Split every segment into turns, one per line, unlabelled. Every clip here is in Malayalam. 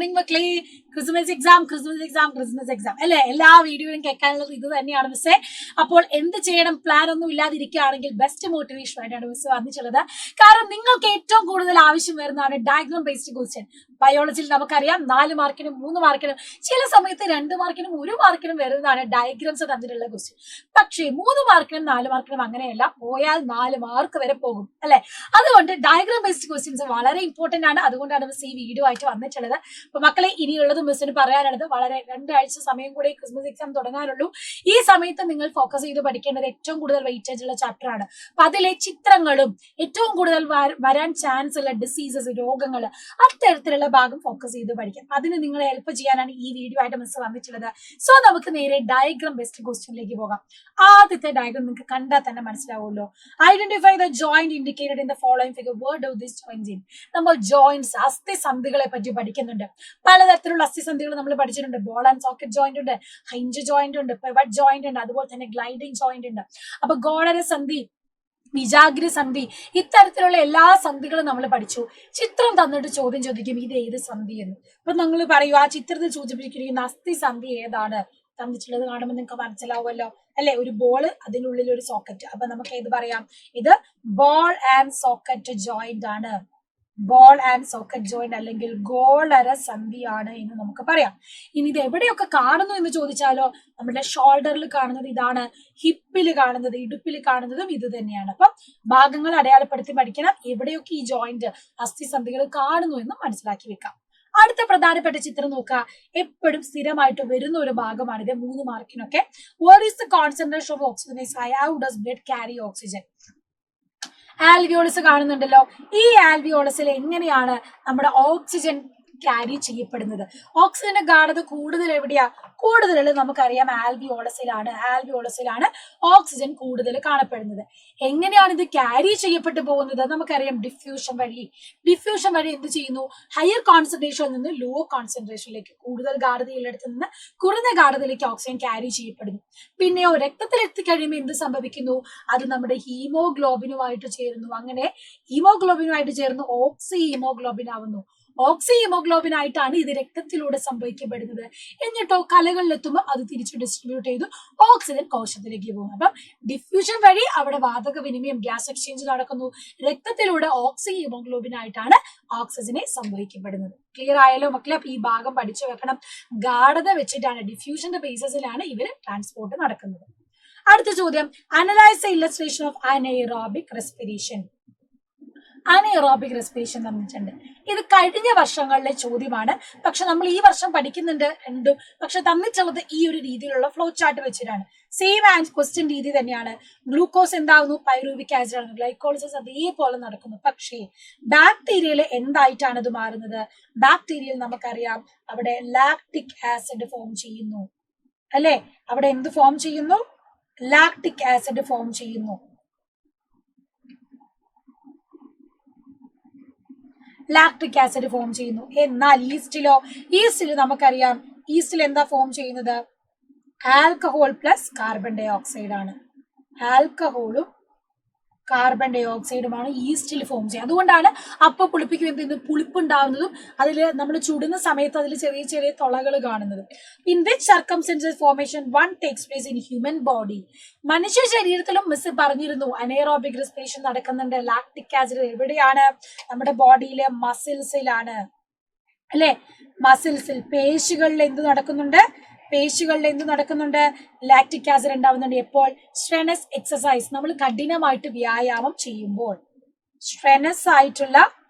മോർണിംഗ് മക്കളെ. ക്രിസ്മസ് എക്സാം അല്ലെ? എല്ലാ വീഡിയോയും കേൾക്കാനുള്ളത് ഇത് തന്നെയാണ് മിസ്സേ. അപ്പോൾ എന്ത് ചെയ്യണം? പ്ലാൻ ഒന്നും ഇല്ലാതിരിക്കുകയാണെങ്കിൽ ബെസ്റ്റ് മോട്ടിവേഷൻ ആയിട്ടാണ് മിസ് വന്നിട്ടുള്ളത്. കാരണം നിങ്ങൾക്ക് ഏറ്റവും കൂടുതൽ ആവശ്യം വരുന്നതാണ് ഡയഗ്രാം ബേസ്ഡ് ക്വസ്റ്റ്യൻ. ബയോളജിയിൽ നമുക്കറിയാം 4 മാർക്കിനും 3 മാർക്കിനും ചില സമയത്ത് 2 മാർക്കിനും 1 മാർക്കിനും വരുന്നതാണ് ഡയഗ്രാംസ് തന്നിട്ടുള്ള ക്വസ്റ്റ്യൻ. പക്ഷേ 3 മാർക്കിനും 4 മാർക്കിനും അങ്ങനെയല്ല, പോയാൽ 4 മാർക്ക് വരെ പോകും അല്ലെ? അതുകൊണ്ട് ഡയഗ്രാം ബേസ്ഡ് ക്വസ്റ്റ്യൻസ് വളരെ ഇമ്പോർട്ടന്റ് ആണ്. അതുകൊണ്ടാണ് മിസ് ഈ വീഡിയോ ആയിട്ട് വന്നിട്ടുള്ളത്. അപ്പൊ മക്കളെ, ഇനിയുള്ളത് മിസ്സിന് പറയാനുള്ളത് വളരെ 2 ആഴ്ച സമയം കൂടെ ക്രിസ്മസ് എക്സാം തുടങ്ങാനുള്ളൂ. ഈ സമയത്ത് നിങ്ങൾ ഫോക്കസ് ചെയ്ത് പഠിക്കേണ്ടത് ഏറ്റവും കൂടുതൽ വെയിറ്റേജ് ഉള്ള ചാപ്റ്റർ ആണ്. അപ്പൊ അതിലെ ചിത്രങ്ങളും ഏറ്റവും കൂടുതൽ വരാൻ ചാൻസ് ഉള്ള ഡിസീസസ്, രോഗങ്ങൾ, അത്തരത്തിലുള്ള ഭാഗം ഫോക്കസ് ചെയ്ത് പഠിക്കാം. അതിന് നിങ്ങളെ ഹെൽപ്പ് ചെയ്യാനാണ് ഈ വീഡിയോ ആയിട്ട് മിസ് വന്നിട്ടുള്ളത്. സോ നമുക്ക് നേരെ ഡയഗ്രാം ബേസ്ഡ് ക്വസ്റ്റ്യനിലേക്ക് പോകാം. ആദ്യത്തെ ഡയഗ്രാം നിങ്ങൾക്ക് കണ്ടാൽ തന്നെ മനസ്സിലാവുമല്ലോ. Identify the joint indicated in the following figure. Word of this joints in. നമ്മൾ ജോയിന്റ്സ്, അസ്ഥിസന്ധികളെ പറ്റി പഠിക്കുന്നുണ്ട്. പലതരത്തിലുള്ള അസ്ഥിസന്ധികൾ നമ്മൾ പഠിച്ചിട്ടുണ്ട്. ബോൾ ആൻഡ് സോക്കറ്റ് ജോയിന്റ് ഉണ്ട്, ഹിഞ്ച് ജോയിന്റ് ഉണ്ട്, പിവറ്റ് ജോയിന്റ് ഉണ്ട്, അതുപോലെ തന്നെ ഗ്ലൈഡിംഗ് ജോയിന്റ് ഉണ്ട്. അപ്പൊ ഗോളര സന്ധി, വിജാഗ്ര സന്ധി, ഇത്തരത്തിലുള്ള എല്ലാ സന്ധികളും നമ്മൾ പഠിച്ചു. ചിത്രം തന്നിട്ട് ചോദ്യം ചോദിക്കും, ഇത് ഏത് സന്ധി എന്ന്. അപ്പൊ നിങ്ങൾ പറയൂ, ആ ചിത്രത്തിൽ സൂചിപ്പിച്ചിരിക്കുന്ന അസ്ഥി സന്ധി ഏതാണ്? തന്നിട്ടുള്ളത് കാണുമ്പോൾ നിങ്ങൾക്ക് മനസ്സിലാവുമല്ലോ അല്ലെ? ഒരു ബോൾ, അതിനുള്ളിൽ ഒരു സോക്കറ്റ്. അപ്പൊ നമുക്ക് ഏത് പറയാം? ഇത് ബോൾ ആൻഡ് സോക്കറ്റ് ജോയിന്റ് ആണ്. ബോൾ ആൻഡ് സോക്കറ്റ് ജോയിന്റ് അല്ലെങ്കിൽ ഗോളര സന്ധിയാണ് എന്ന് നമുക്ക് പറയാം. ഇനി ഇത് എവിടെയൊക്കെ കാണുന്നു എന്ന് ചോദിച്ചാലോ, നമ്മുടെ ഷോൾഡറിൽ കാണുന്നത് ഇതാണ്, ഹിപ്പിൽ കാണുന്നത്, ഇടുപ്പിൽ കാണുന്നതും ഇത് തന്നെയാണ്. അപ്പം ഭാഗങ്ങൾ അടയാളപ്പെടുത്തി പഠിക്കണം, എവിടെയൊക്കെ ഈ ജോയിന്റ്, അസ്ഥിസന്ധികൾ കാണുന്നു എന്ന് മനസ്സിലാക്കി വെക്കാം. അടുത്ത പ്രധാനപ്പെട്ട ചിത്രം നോക്കുക. എപ്പോഴും സ്ഥിരമായിട്ട് വരുന്ന ഒരു ഭാഗമാണിത് 3 മാർക്കിനൊക്കെ. What is the concentration of oxygen is high? How does blood carry oxygen? Alveolus കാണുന്നുണ്ടല്ലോ. ഈ ആൽവിയോളസിൽ എങ്ങനെയാണ് നമ്മുടെ ഓക്സിജൻ ക്യാരി ചെയ്യപ്പെടുന്നത്? ഓക്സിജന്റെ ഗാഢത കൂടുതൽ എവിടെയാ? കൂടുതലുള്ളത് നമുക്കറിയാം ആൽവിയോളസിലാണ്. ആൽവിയോളസിലാണ് ഓക്സിജൻ കൂടുതൽ കാണപ്പെടുന്നത്. എങ്ങനെയാണ് ഇത് ക്യാരി ചെയ്യപ്പെട്ടു പോകുന്നത്? നമുക്കറിയാം ഡിഫ്യൂഷൻ വഴി. ഡിഫ്യൂഷൻ വഴി എന്ത് ചെയ്യുന്നു? ഹയർ കോൺസെൻട്രേഷനിൽ നിന്ന് ലോ കോൺസെൻട്രേഷനിലേക്ക്, കൂടുതൽ ഗാഢതയുള്ളിടത്ത് നിന്ന് കുറഞ്ഞ ഗാഢതയിലേക്ക് ഓക്സിജൻ ക്യാരി ചെയ്യപ്പെടുന്നു. പിന്നെയോ രക്തത്തിൽ എത്തിക്കഴിയുമ്പോൾ എന്ത് സംഭവിക്കുന്നു? അത് നമ്മുടെ ഹീമോഗ്ലോബിനുമായിട്ട് ചേരുന്നു. അങ്ങനെ ഹീമോഗ്ലോബിനുമായിട്ട് ചേർന്ന് ഓക്സി ഹീമോഗ്ലോബിൻ ആവുന്നു. ഓക്സി ഹീമോഗ്ലോബിൻ ആയിട്ടാണ് ഇത് രക്തത്തിലൂടെ സംഭവിക്കപ്പെടുന്നത്. എന്നിട്ടോ കലകളിലെത്തുമ്പോൾ അത് തിരിച്ചു ഡിസ്ട്രിബ്യൂട്ട് ചെയ്തു ഓക്സിജൻ കോശത്തിലേക്ക് പോകും. അപ്പം ഡിഫ്യൂഷൻ വഴി അവിടെ വാതക വിനിമയം, ഗ്യാസ് എക്സ്ചേഞ്ച് നടക്കുന്നു. രക്തത്തിലൂടെ ഓക്സി ഹീമോഗ്ലോബിൻ ആയിട്ടാണ് ഓക്സിജനെ സംഭവിക്കപ്പെടുന്നത്. ക്ലിയർ ആയാലോ മക്കളെ? അപ്പൊ ഈ ഭാഗം പഠിച്ചു വെക്കണം. ഗാഢത വെച്ചിട്ടാണ്, ഡിഫ്യൂഷന്റെ ബേസിസിലാണ് ഇവര് ട്രാൻസ്പോർട്ട് നടക്കുന്നത്. അടുത്ത ചോദ്യം, analyse the illustration of anaerobic respiration. Anaerobic respiration തന്നിട്ടുണ്ട്. ഇത് കഴിഞ്ഞ വർഷങ്ങളിലെ ചോദ്യമാണ്. പക്ഷെ നമ്മൾ ഈ വർഷം പഠിക്കുന്നുണ്ട് രണ്ടും. പക്ഷെ തന്നിട്ടുള്ളത് ഈ ഒരു രീതിയിലുള്ള ഫ്ലോ ചാർട്ട് വെച്ചിട്ടാണ്. സെയിം ആൻഡ് ക്വസ്റ്റ്യൻ രീതി തന്നെയാണ്. ഗ്ലൂക്കോസ് എന്താവുന്നു? പൈറൂവിക് ആസിഡ് ആണ്. ഗ്ലൈക്കോളിസിസ് അതേപോലെ നടക്കുന്നു. പക്ഷേ ബാക്ടീരിയയിൽ എന്തായിട്ടാണ് ഇത് മാറുന്നത്? ബാക്ടീരിയയിൽ നമുക്കറിയാം അവിടെ ലാക്ടിക് ആസിഡ് ഫോം ചെയ്യുന്നു അല്ലെ? അവിടെ എന്ത് ഫോം ചെയ്യുന്നു? ലാക്ടിക് ആസിഡ് ഫോം ചെയ്യുന്നു. ലാക്ടിക് ആസിഡ് ഫോം ചെയ്യുന്നു. എന്നാൽ ഈസ്റ്റിലോ? ഈസ്റ്റിൽ നമുക്കറിയാം, ഈസ്റ്റിൽ എന്താ ഫോം ചെയ്യുന്നത്? Alcohol plus carbon dioxide ആണ്. ആൽക്കഹോളും കാർബൺ ഡൈ ഓക്സൈഡുമാണ് ഈസ്റ്റിൽ ഫോം ചെയ്യുക. അതുകൊണ്ടാണ് അപ്പ പുളിപ്പിക്കുമ്പോൾ പുളിപ്പുണ്ടാവുന്നതും അതിൽ നമ്മൾ ചുടുന്ന സമയത്ത് അതിൽ ചെറിയ ചെറിയ തുളകൾ കാണുന്നതും. In which circumstances formation one takes place in human body? മനുഷ്യ ശരീരത്തിലും മിസ് പറഞ്ഞിരുന്നു അനൈറോബിക് റെസ്പിറേഷൻ നടക്കുന്നുണ്ട്. ലാക്ടിക് ആസിഡ് എവിടെയാണ്? നമ്മുടെ ബോഡിയിലെ മസിൽസിലാണ് അല്ലെ? മസിൽസിൽ, പേശികളിൽ എന്ത് നടക്കുന്നുണ്ട്? പേശികളിൽ എന്ത് നടക്കുന്നുണ്ട്? ലാക്ടിക് ആസിഡ് ഉണ്ടാവുന്നുണ്ട്. എപ്പോൾ? സ്ട്രെനസ് എക്സസൈസ്, നമ്മൾ കഠിനമായിട്ട് വ്യായാമം ചെയ്യുമ്പോൾ, സ്ട്രെനസ് ആയിട്ടുള്ള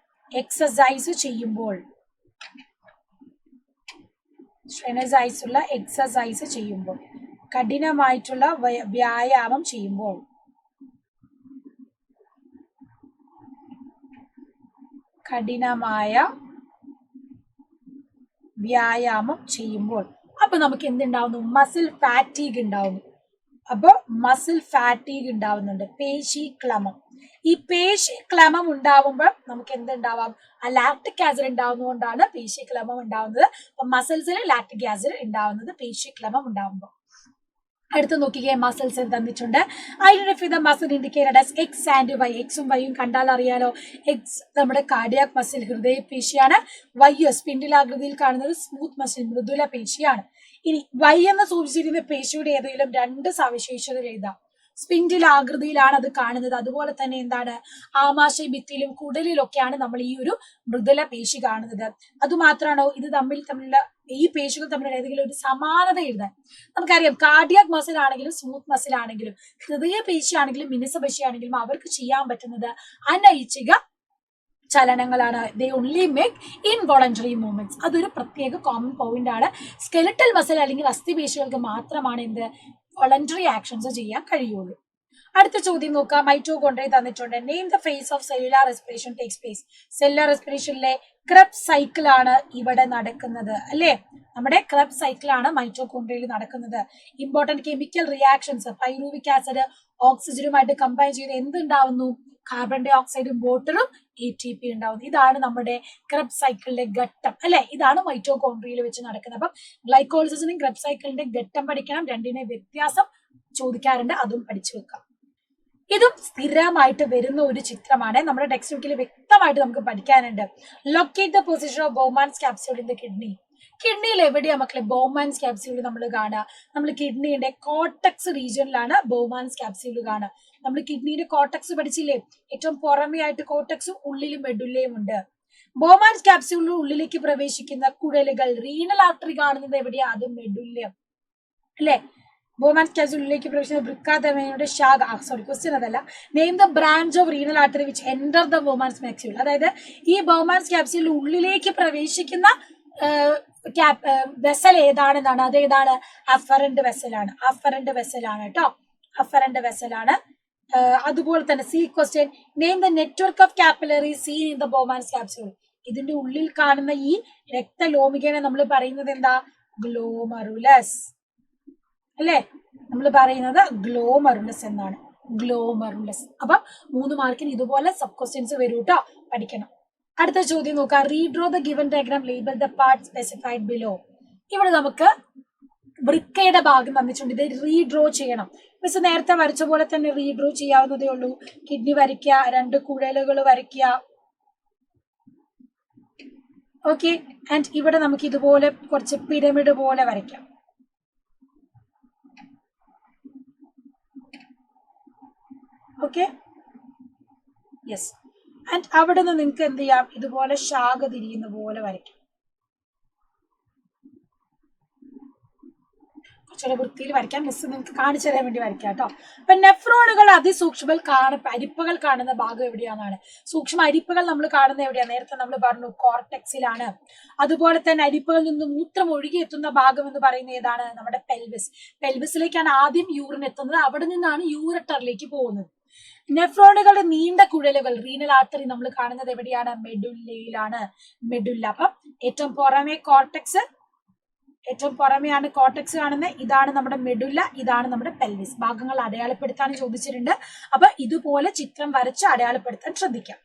എക്സസൈസ് ചെയ്യുമ്പോൾ, സ്ട്രെനസ് ആയിട്ടുള്ള എക്സസൈസ് ചെയ്യുമ്പോൾ, കഠിനമായിട്ടുള്ള വ്യായാമം ചെയ്യുമ്പോൾ, കഠിനമായ വ്യായാമം ചെയ്യുമ്പോൾ. അപ്പൊ നമുക്ക് എന്തുണ്ടാവുന്നു? മസിൽ ഫാറ്റീഗ് ഉണ്ടാവുന്നു. അപ്പൊ മസിൽ ഫാറ്റീഗ് ഉണ്ടാവുന്നുണ്ട്. പേശിക്ലമം. ഈ പേശിക്ലമം ഉണ്ടാവുമ്പോൾ നമുക്ക് എന്തുണ്ടാവാം? ആ ലാക്ടിക് ആസിഡ് ഉണ്ടാവുന്നതുകൊണ്ടാണ് പേശിക്ലമം ഉണ്ടാവുന്നത്. അപ്പൊ മസിൽസിൽ ലാക്ടിക് ആസിഡ് ഉണ്ടാവുന്നത് പേശിക്ലമം ഉണ്ടാവുമ്പോൾ. അടുത്ത് നോക്കിക്കേ മസിൽസ് തന്നിട്ടുണ്ട്. Identify the muscle indicated as X and Y. എക്സും വൈയും കണ്ടാൽ അറിയാലോ. എക്സ് നമ്മുടെ കാർഡിയാക് മസിൽ ഹൃദയപേശിയാണ്. വൈ സ്പിൻഡിലാകൃതിയിൽ കാണുന്നത് സ്മൂത്ത് മസിൽ മൃദുല പേശിയാണ്. ഇനി വൈ എന്ന് സൂചിച്ചിരിക്കുന്ന പേശിയുടെ ഏതെങ്കിലും രണ്ട് സവിശേഷതകൾ എഴുതാം. സ്പിൻഡിൽ ആകൃതിയിലാണ് അത് കാണുന്നത്. അതുപോലെ തന്നെ എന്താണ് ആമാശയ ഭിത്തിയിലും കുടലിലൊക്കെയാണ് നമ്മൾ ഈ ഒരു മൃദുല പേശി കാണുന്നത്. അതുമാത്രമാണോ ഇത് തമ്മിലുള്ള ഈ പേശികൾ തമ്മിലുള്ള ഏതെങ്കിലും ഒരു സമാനത എഴുതാൻ? നമുക്കറിയാം കാർഡിയാക് മസിൽ ആണെങ്കിലും സ്മൂത്ത് മസിൽ ആണെങ്കിലും ഹൃദയ പേശി ആണെങ്കിലും മിനുസപേശി ആണെങ്കിലും അവർക്ക് ചെയ്യാൻ പറ്റുന്നത് അനൈച്ഛിക ചലനങ്ങളാണ്. They only make involuntary movements. അതൊരു പ്രത്യേക കോമൺ പോയിന്റ് ആണ്. സ്കെലിറ്റൽ മസിൽ അല്ലെങ്കിൽ അസ്ഥിപേശികൾക്ക് മാത്രമാണ് എന്ത് വോളണ്ടറി ആക്ഷൻസ് ചെയ്യാൻ കഴിയുള്ളൂ. അടുത്ത ചോദ്യം നോക്കാം. മൈറ്റോകോൺട്രിയ തന്നിട്ടുണ്ട്. Name the phase of cellular respiration takes place. Cellular റെസ്പിറേഷനിലെ ക്രെബ്സ് സൈക്കിൾ ആണ് ഇവിടെ നടക്കുന്നത് അല്ലെ. നമ്മുടെ ക്രെബ്സ് സൈക്കിൾ ആണ് മൈറ്റോകോൺട്രിയയിൽ നടക്കുന്നത്. Important chemical reactions pyruvic acid ഓക്സിജനുമായിട്ട് കമ്പൈൻ ചെയ്ത് എന്തുണ്ടാവുന്നു? കാർബൺ ഡൈ ഓക്സൈഡും വാട്ടറും ATP ഉണ്ടാവുന്നു. ഇതാണ് നമ്മുടെ ക്രെബ്സ് സൈക്കിളിന്റെ ഘട്ടം അല്ലെ. ഇതാണ് മൈറ്റോകോൺട്രിയയിൽ വെച്ച് നടക്കുന്നത്. അപ്പം ഗ്ലൈക്കോളിസിസിനും ക്രെബ്സ് സൈക്കിളിന്റെ ഘട്ടം പഠിക്കണം. രണ്ടിനെ വ്യത്യാസം ചോദിക്കാറുണ്ട്, അതും പഠിച്ചു വെക്കാം. ഇതും സ്ഥിരമായിട്ട് വരുന്ന ഒരു ചിത്രമാണ്. നമ്മുടെ ടെക്സ്റ്റ് ബുക്കിൽ വ്യക്തമായിട്ട് നമുക്ക് പഠിക്കാനുണ്ട്. Locate the position of Bowman's capsule in the kidney. കിഡ്നിയിൽ എവിടെയാ മക്കളെ ബോമാൻസ് ക്യാപ്സ്യൂൾ നമ്മൾ കാണുക? നമ്മൾ കിഡ്നിയുടെ കോർട്ടക്സ് റീജിയനിലാണ് ബോമാൻസ് ക്യാപ്സ്യൂൾ കാണുക. നമ്മൾ കിഡ്നിയുടെ കോർട്ടക്സ് പഠിച്ചില്ലേ? ഏറ്റവും പുറമേ ആയിട്ട് കോർട്ടക്സും ഉള്ളിലും മെഡുല്ലയും ഉണ്ട്. ബോമാൻസ് ക്യാപ്സ്യൂളിന് ഉള്ളിലേക്ക് പ്രവേശിക്കുന്ന കുഴലുകൾ റീനൽ ആർട്ടറി കാണുന്നത് എവിടെയാ? അത് മെഡുല്ല അല്ലെ. ബോമാൻസ് ക്യാപ്സ്യൂളിലേക്ക് പ്രവേശിക്കുന്ന വൃക്കാധമനിയുടെ ശാഖ. ക്വസ്റ്റ്യൻ അതല്ല. Name the branch of renal artery which enter the Bowman's capsule. അതായത് ഈ ബോമാൻസ് ക്യാപ്സ്യൂളിൽ ഉള്ളിലേക്ക് പ്രവേശിക്കുന്ന വെസൽ ഏതാണെന്നാണ്. അതേതാണ്? അഫറന്റ് വെസലാണ്. അഫറന്റ് വെസലാണ് കേട്ടോ. അഫറന്റ് വെസലാണ്. അതുപോലെ തന്നെ C question. Name the network of capillary scene in the Bowman's capsule. ഇതിന്റെ ഉള്ളിൽ കാണുന്ന ഈ രക്തലോമികനെ നമ്മൾ പറയുന്നത് എന്താ? ഗ്ലോമറുലസ് അല്ലെ. നമ്മൾ പറയുന്നത് ഗ്ലോമറുലസ് എന്നാണ്. ഗ്ലോമറുലസ്. അപ്പൊ 3 മാർക്കിന് ഇതുപോലെ സബ് ക്വസ്റ്റ്യൻസ് വരും കേട്ടോ, പഠിക്കണം. അടുത്ത ചോദ്യം നോക്കാം. Redraw the given diagram, label the part specified below. ഇവിടെ നമുക്ക് വൃക്കയുടെ ഭാഗം തന്നിട്ടുണ്ട്. ഇത് റീഡ്രോ ചെയ്യണം. മിസ് നേരത്തെ വരച്ച പോലെ തന്നെ റീഡ്രോ ചെയ്യാവുന്നതേ ഉള്ളൂ. കിഡ്നി വരയ്ക്കുക, 2 കുഴലുകൾ വരയ്ക്കുക. ഓക്കെ. ആൻഡ് ഇവിടെ നമുക്ക് ഇതുപോലെ കുറച്ച് പിരമിഡ് പോലെ വരയ്ക്കാം. ഓക്കെ. യെസ്. ആൻഡ് അവിടെ നിന്ന് നിങ്ങൾക്ക് എന്ത് ചെയ്യാം? ഇതുപോലെ ശാഖ തിരിയുന്ന പോലെ വരയ്ക്കാം. കുറച്ചുകൂടെ വൃത്തിയിൽ വരയ്ക്കാൻ മിസ് നിങ്ങൾക്ക് കാണിച്ചു തരാൻ വേണ്ടി വരയ്ക്കാം കേട്ടോ. അപ്പൊ നെഫ്രോണുകൾ അതിസൂക്ഷ്മ അരിപ്പകൾ കാണുന്ന ഭാഗം എവിടെയാണെന്നാണ്. സൂക്ഷ്മ അരിപ്പകൾ നമ്മൾ കാണുന്ന എവിടെയാണ്? നേരത്തെ നമ്മൾ പറഞ്ഞു കോർട്ടെക്സിലാണ്. അതുപോലെ തന്നെ അരിപ്പകളിൽ നിന്ന് മൂത്രം ഒഴുകി എത്തുന്ന ഭാഗം എന്ന് പറയുന്നത് ഏതാണ്? നമ്മുടെ പെൽവിസ്. പെൽവിസിലേക്കാണ് ആദ്യം യൂറിൻ എത്തുന്നത്. അവിടെ നിന്നാണ് യൂറട്ടറിലേക്ക് പോകുന്നത്. നെഫ്രോണുകളുടെ നീണ്ട കുഴലുകൾ റീനൽ ആർട്ടറി നമ്മൾ കാണുന്നത് എവിടെയാണ്? മെഡുല്ലയിലാണ്. മെഡുല്ല. അപ്പം ഏറ്റവും പുറമെ കോർട്ടെക്സ്, ഏറ്റവും പുറമെയാണ് കോർട്ടെക്സ് കാണുന്നത്. ഇതാണ് നമ്മുടെ മെഡുല്ല, ഇതാണ് നമ്മുടെ പെൽവിസ്. ഭാഗങ്ങൾ അടയാളപ്പെടുത്താൻ ചോദിച്ചിട്ടുണ്ട്. അപ്പൊ ഇതുപോലെ ചിത്രം വരച്ച് അടയാളപ്പെടുത്താൻ ശ്രദ്ധിക്കാം.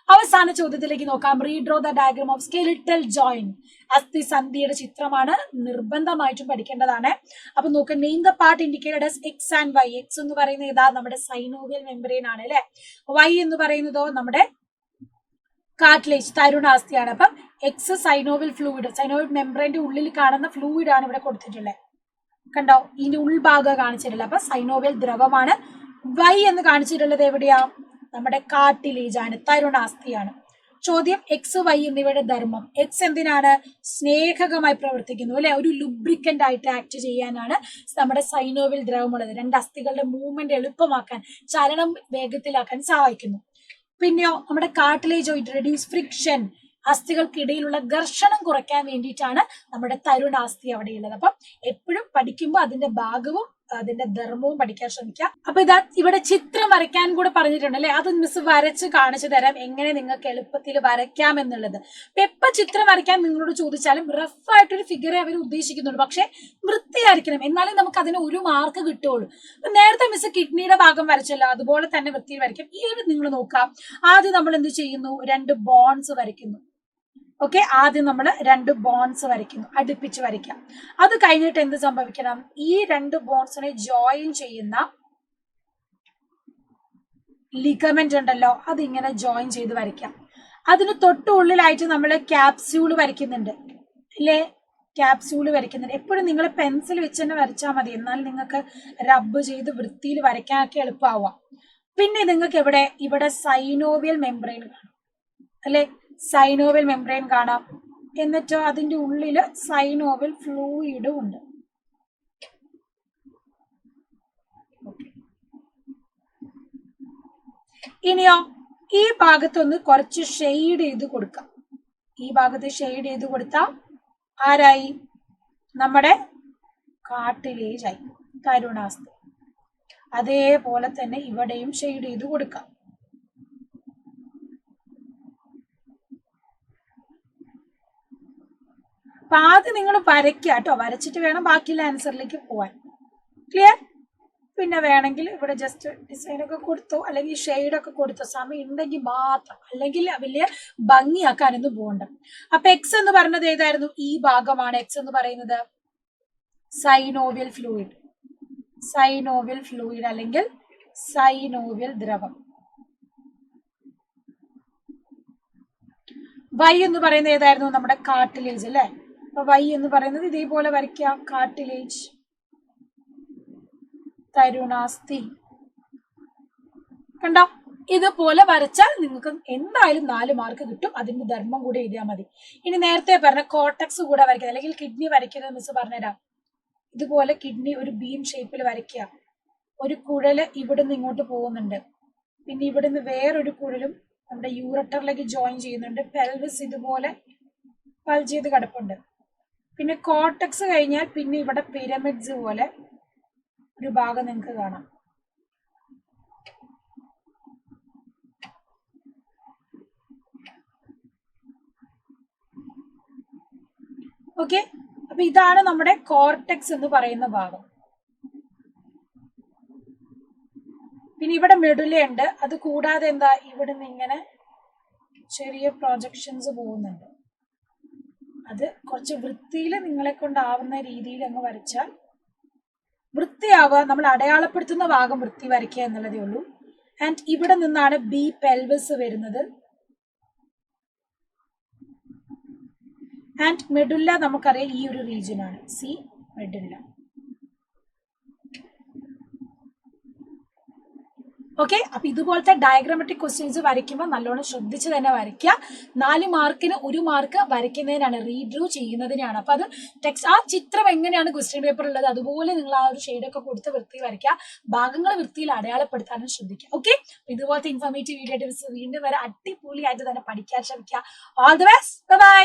അവസാന ചോദ്യത്തിലേക്ക് നോക്കാം. Redraw the diagram of skeletal joint. അസ്ഥിസന്ധിയുടെ ചിത്രമാണ്, നിർബന്ധമായിട്ടും പഠിക്കേണ്ടതാണ്. അപ്പൊ നോക്കാം. Name the part indicated as X and Y. X എന്ന് പറയുന്നത് ഇതാ നമ്മുടെ സൈനോവിയൽ മെംബ്രെയിൻ ആണ് അല്ലെ. വൈ എന്ന് പറയുന്നതോ നമ്മുടെ കാർട്ടിലേജ് തരുണാസ്ഥിയാണ്. അപ്പം എക്സ് സൈനോവിയൽ ഫ്ലൂയിഡ്, സൈനോവിയൽ മെംബ്രെയിന്റെ ഉള്ളിൽ കാണുന്ന ഫ്ലൂയിഡ് ആണ് ഇവിടെ കൊടുത്തിട്ടുള്ളത്. കണ്ടോ? ഇതിന്റെ ഉൾഭാഗം കാണിച്ചിട്ടുള്ളത്. അപ്പൊ സൈനോവിയൽ ദ്രവമാണ്. വൈ എന്ന് കാണിച്ചിട്ടുള്ളത് എവിടെയാ? നമ്മുടെ കാർട്ടിലേജ് ആണ്, തരുണാസ്ഥിയാണ്. ചോദ്യം എക്സ് വൈ എന്നിവയുടെ ധർമ്മം. എക്സ് എന്തിനാണ്? സ്നേഹകമായി പ്രവർത്തിക്കുന്നു അല്ലെ. ഒരു ലുബ്രിക്കന്റ് ആയിട്ട് ആക്ട് ചെയ്യാനാണ് നമ്മുടെ സൈനോവിയൽ ദ്രവമുള്ളത്. 2 അസ്ഥികളുടെ മൂവ്മെന്റ് എളുപ്പമാക്കാൻ, ചലനം വേഗത്തിലാക്കാൻ സഹായിക്കുന്നു. പിന്നെയോ നമ്മുടെ കാർട്ടിലേജ് റെഡ്യൂസ് ഫ്രിക്ഷൻ, അസ്ഥികൾക്കിടയിലുള്ള ഘർഷണം കുറയ്ക്കാൻ വേണ്ടിയിട്ടാണ് നമ്മുടെ തരുണാസ്ഥി അവിടെയുള്ളത്. അപ്പം എപ്പോഴും പഠിക്കുമ്പോൾ അതിന്റെ ഭാഗവും അതിന്റെ ധർമ്മവും പഠിക്കാൻ ശ്രമിക്കുക. അപ്പൊ ഇതാ ഇവിടെ ചിത്രം വരയ്ക്കാൻ കൂടെ പറഞ്ഞിട്ടുണ്ട് അല്ലെ. അത് മിസ് വരച്ച് കാണിച്ചു തരാം എങ്ങനെ നിങ്ങൾക്ക് എളുപ്പത്തിൽ വരയ്ക്കാം എന്നുള്ളത്. എപ്പോ ചിത്രം വരയ്ക്കാൻ നിങ്ങളോട് ചോദിച്ചാലും റഫ് ആയിട്ടൊരു ഫിഗറെ അവർ ഉദ്ദേശിക്കുന്നുള്ളൂ. പക്ഷെ വൃത്തിയായിരിക്കണം, എന്നാലേ നമുക്ക് അതിന് 1 മാർക്ക് കിട്ടുള്ളൂ. അപ്പൊ നേരത്തെ മിസ് കിഡ്നിയുടെ ഭാഗം വരച്ചല്ലോ, അതുപോലെ തന്നെ വൃത്തിയിൽ വരയ്ക്കാം. ഈ ഒരു നിങ്ങൾ നോക്കാം. ആദ്യം നമ്മൾ എന്ത് ചെയ്യുന്നു? 2 ബോൺസ് വരയ്ക്കുന്നു. ഓക്കെ, ആദ്യം നമ്മൾ 2 ബോൺസ് വരയ്ക്കുന്നു, അടുപ്പിച്ച് വരയ്ക്കാം. അത് കഴിഞ്ഞിട്ട് എന്ത് സംഭവിക്കണം, ഈ 2 ബോൺസിനെ ജോയിൻ ചെയ്യുന്ന ലിഗമെന്റ് ഉണ്ടല്ലോ, അതിങ്ങനെ ജോയിൻ ചെയ്ത് വരയ്ക്കാം. അതിന് തൊട്ടുള്ളിലായിട്ട് നമ്മൾ ക്യാപ്സ്യൂള് വരയ്ക്കുന്നുണ്ട് അല്ലേ, ക്യാപ്സ്യൂള് വരയ്ക്കുന്നുണ്ട്. എപ്പോഴും നിങ്ങൾ പെൻസിൽ വെച്ച് തന്നെ വരച്ചാൽ മതി, എന്നാൽ നിങ്ങൾക്ക് റബ്ബ് ചെയ്ത് വൃത്തിയിൽ വരയ്ക്കാനൊക്കെ എളുപ്പമാവാം. പിന്നെ നിങ്ങൾക്ക് ഇവിടെ സൈനോവിയൽ മെംബ്രെയിൻ കാണാം അല്ലെ, സൈനോവിയൽ മെംബ്രെയിൻ കാണാം. എന്നിട്ടോ അതിന്റെ ഉള്ളില് സൈനോവിയൽ ഫ്ലൂയിഡും ഉണ്ട്. ഇനിയോ ഈ ഭാഗത്തൊന്ന് കുറച്ച് ഷെയ്ഡ് ചെയ്ത് കൊടുക്കാം. ഈ ഭാഗത്ത് ഷെയ്ഡ് ചെയ്ത് കൊടുത്താൽ ആരായി, നമ്മുടെ കാർട്ടിലേജ് ആയി, തരുണാസ്ഥി. അതേപോലെ തന്നെ ഇവിടെയും ഷെയ്ഡ് ചെയ്ത് കൊടുക്കാം. അപ്പൊ ആദ്യം നിങ്ങൾ വരയ്ക്കുക കേട്ടോ, വരച്ചിട്ട് വേണം ബാക്കിയുള്ള ആൻസറിലേക്ക് പോവാൻ. ക്ലിയർ? പിന്നെ വേണമെങ്കിൽ ഇവിടെ ജസ്റ്റ് ഡിസൈൻ ഒക്കെ കൊടുത്തോ, അല്ലെങ്കിൽ ഷെയ്ഡൊക്കെ കൊടുത്തോ, സമയം ഉണ്ടെങ്കിൽ മാത്രം, അല്ലെങ്കിൽ വലിയ ഭംഗിയാക്കാനൊന്നും പോകണ്ട. അപ്പൊ എക്സ് എന്ന് പറഞ്ഞത് ഏതായിരുന്നു, ഈ ഭാഗമാണ് എക്സ് എന്ന് പറയുന്നത്. സൈനോവിയൽ ഫ്ലൂയിഡ്, സൈനോവിയൽ ഫ്ലൂയിഡ് അല്ലെങ്കിൽ സൈനോവിയൽ ദ്രവം. വൈ എന്ന് പറയുന്നത് ഏതായിരുന്നു, നമ്മുടെ കാർട്ടിലേജ് അല്ലെ. അപ്പൊ വൈ എന്ന് പറയുന്നത് ഇതേപോലെ വരയ്ക്കാം, കാർട്ടിലേജ്, തരുണാസ്ഥി. കണ്ടോ, ഇതുപോലെ വരച്ചാൽ നിങ്ങൾക്ക് എന്തായാലും 4 മാർക്ക് കിട്ടും. അതിന്റെ ധർമ്മം കൂടെ എഴുതിയാൽ മതി. ഇനി നേരത്തെ പറഞ്ഞ കോർട്ടക്സ് കൂടെ വരയ്ക്കുക, അല്ലെങ്കിൽ കിഡ്നി വരയ്ക്കുന്നത് മിസ് പറഞ്ഞുതരാം. ഇതുപോലെ കിഡ്നി ഒരു ബീം ഷേപ്പിൽ വരയ്ക്കുക. ഒരു കുഴല് ഇവിടുന്ന് ഇങ്ങോട്ട് പോകുന്നുണ്ട്, പിന്നെ ഇവിടുന്ന് വേറൊരു കുഴലും നമ്മുടെ യൂറട്ടറിലേക്ക് ജോയിൻ ചെയ്യുന്നുണ്ട്. പെൽവിസ് ഇതുപോലെ പൾജ് ചെയ്ത് കിടപ്പുണ്ട്. പിന്നെ കോർട്ടക്സ് കഴിഞ്ഞാൽ പിന്നെ ഇവിടെ പിരമിഡ്സ് പോലെ ഒരു ഭാഗം നിങ്ങൾക്ക് കാണാം. ഓക്കെ, അപ്പൊ ഇതാണ് നമ്മുടെ കോർട്ടക്സ് എന്ന് പറയുന്ന ഭാഗം. പിന്നെ ഇവിടെ മെഡുലയുണ്ട്. അത് കൂടാതെ എന്താ, ഇവിടുന്ന് ഇങ്ങനെ ചെറിയ പ്രൊജക്ഷൻസ് പോകുന്നുണ്ട്. അത് കുറച്ച് വൃത്തിയിൽ നിങ്ങളെ കൊണ്ടാവുന്ന രീതിയിൽ അങ്ങ് വരച്ചാൽ വൃത്തിയാവുക. നമ്മൾ അടയാളപ്പെടുത്തുന്ന ഭാഗം വൃത്തി വരയ്ക്കുക എന്നുള്ളതേ ഉള്ളൂ. ആൻഡ് ഇവിടെ നിന്നാണ് ബി പെൽവിസ് വരുന്നത്. ആൻഡ് മെഡുല്ല നമുക്കറിയാം ഈ ഒരു റീജിയൻ ആണ്, സി മെഡുല്ല. ഓക്കെ, അപ്പൊ ഇതുപോലത്തെ ഡയഗ്രാമറ്റിക് ക്വസ്റ്റ്യൻസ് വരയ്ക്കുമ്പോൾ നല്ലോണം ശ്രദ്ധിച്ച് തന്നെ വരയ്ക്കുക. 4 മാർക്കിന് 1 മാർക്ക് വരയ്ക്കുന്നതിനാണ്, റീഡ്രൂ ചെയ്യുന്നതിനാണ്. അപ്പൊ അത് ടെക്സ്റ്റ്, ആ ചിത്രം എങ്ങനെയാണ് ക്വസ്റ്റ്യൻ പേപ്പർ ഉള്ളത് അതുപോലെ നിങ്ങൾ ആ ഒരു ഷെയ്ഡൊക്കെ കൊടുത്ത് വൃത്തി വരയ്ക്കുക. ഭാഗങ്ങൾ വൃത്തിയിൽ അടയാളപ്പെടുത്താനും ശ്രദ്ധിക്കുക. ഓക്കെ, ഇതുപോലത്തെ ഇൻഫോർമേറ്റീവ് വീഡിയോ ടിപ്സ് വീണ്ടും വരെ അടിപൊളിയായിട്ട് തന്നെ പഠിക്കാൻ ശ്രമിക്കുക. All the best, by.